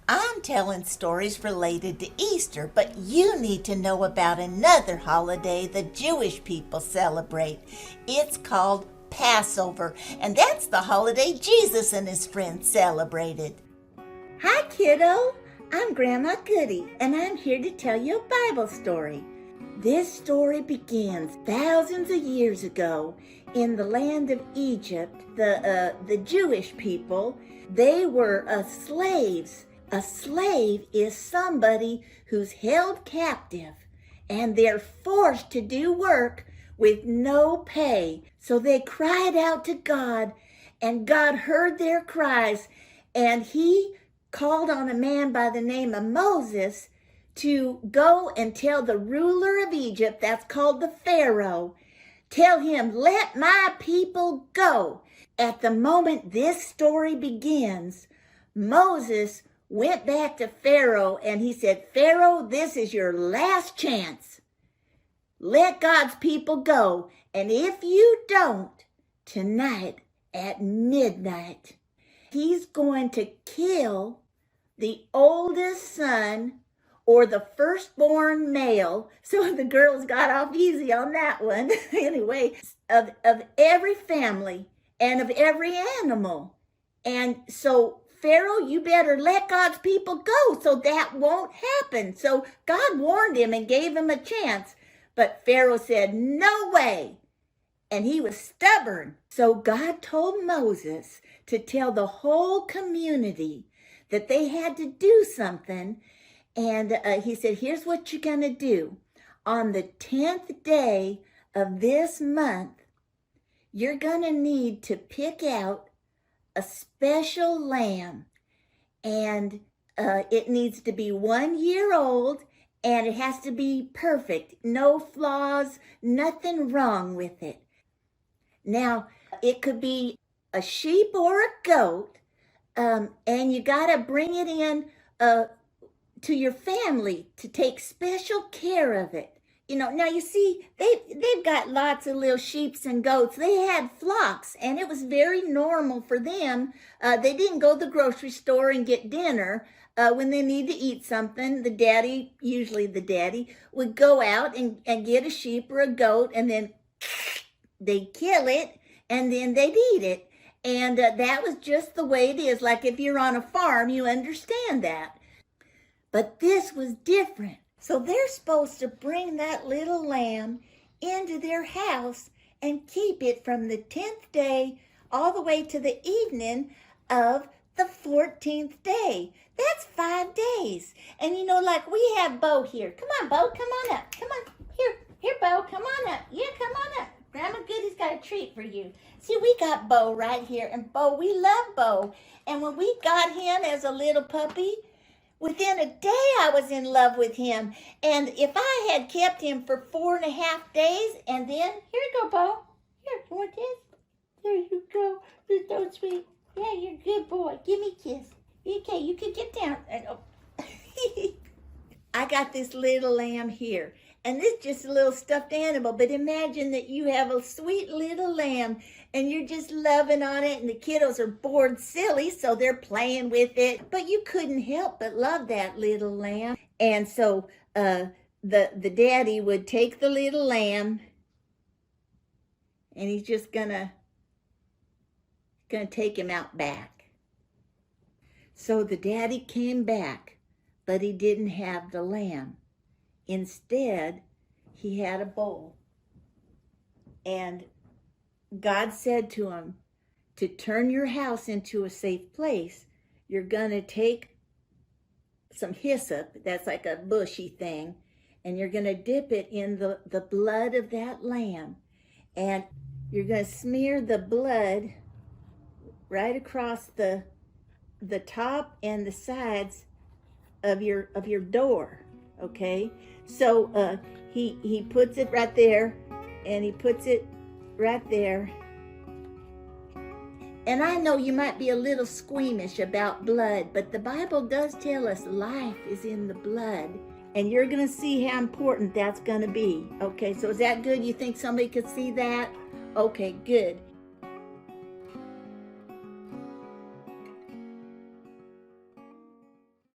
I'm telling stories related to Easter, but you need to know about another holiday the Jewish people celebrate. It's called Passover, and that's the holiday Jesus and his friends celebrated. Hi, kiddo. I'm Grandma Goodie, and I'm here to tell you a Bible story. This story begins thousands of years ago in the land of Egypt. The Jewish people, they were slaves. A slave is somebody who's held captive, and they're forced to do work with no pay. So they cried out to God, and God heard their cries, and he called on a man by the name of Moses to go and tell the ruler of Egypt, that's called the Pharaoh, tell him, let my people go. At the moment this story begins, Moses went back to Pharaoh and he said, Pharaoh, this is your last chance. Let God's people go. And if you don't, tonight at midnight, he's going to kill the oldest son or the firstborn male. So the girls got off easy on that one. Anyway, of every family and of every animal. And so Pharaoh, you better let God's people go so that won't happen. So God warned him and gave him a chance. But Pharaoh said, no way. And he was stubborn. So God told Moses to tell the whole community that they had to do something. And he said, here's what you're going to do. On the 10th day of this month, you're going to need to pick out a special lamb. And it needs to be 1 year old, and it has to be perfect. No flaws, nothing wrong with it. Now, it could be a sheep or a goat, and you got to bring it in to your family to take special care of it. You know, now you see, they've got lots of little sheeps and goats. They had flocks, and it was very normal for them. They didn't go to the grocery store and get dinner. When they need to eat something, usually the daddy, would go out and get a sheep or a goat, and then they'd kill it, and then they'd eat it. And that was just the way it is. Like if you're on a farm, you understand that. But this was different. So they're supposed to bring that little lamb into their house and keep it from the 10th day all the way to the evening of the 14th day. That's 5 days. And you know, like we have Bo here. Come on, Bo, come on up. Come on. Here, Bo, come on up. Yeah, come on up. Grandma Goodie's got a treat for you. See, we got Bo right here. And Bo, we love Bo. And when we got him as a little puppy, within a day I was in love with him. And if I had kept him for 4.5 days, and then, here you go, Bo. Here, you want this? There you go. You're so sweet. Yeah, you're a good boy. Give me a kiss. Okay, you can get down. I got this little lamb here. And this is just a little stuffed animal, but imagine that you have a sweet little lamb and you're just loving on it, and the kiddos are bored silly, so they're playing with it. But you couldn't help but love that little lamb. And so the daddy would take the little lamb, and he's just gonna take him out back. So the daddy came back, but he didn't have the lamb. Instead, he had a bowl. And God said to him, to turn your house into a safe place, you're going to take some hyssop, that's like a bushy thing, and you're going to dip it in the blood of that lamb. And you're going to smear the blood right across the top and the sides of your door. Okay, so he puts it right there, and he puts it right there. And I know you might be a little squeamish about blood, but the Bible does tell us life is in the blood, and you're going to see how important that's going to be. Okay, so is that good? You think somebody could see that? Okay, good.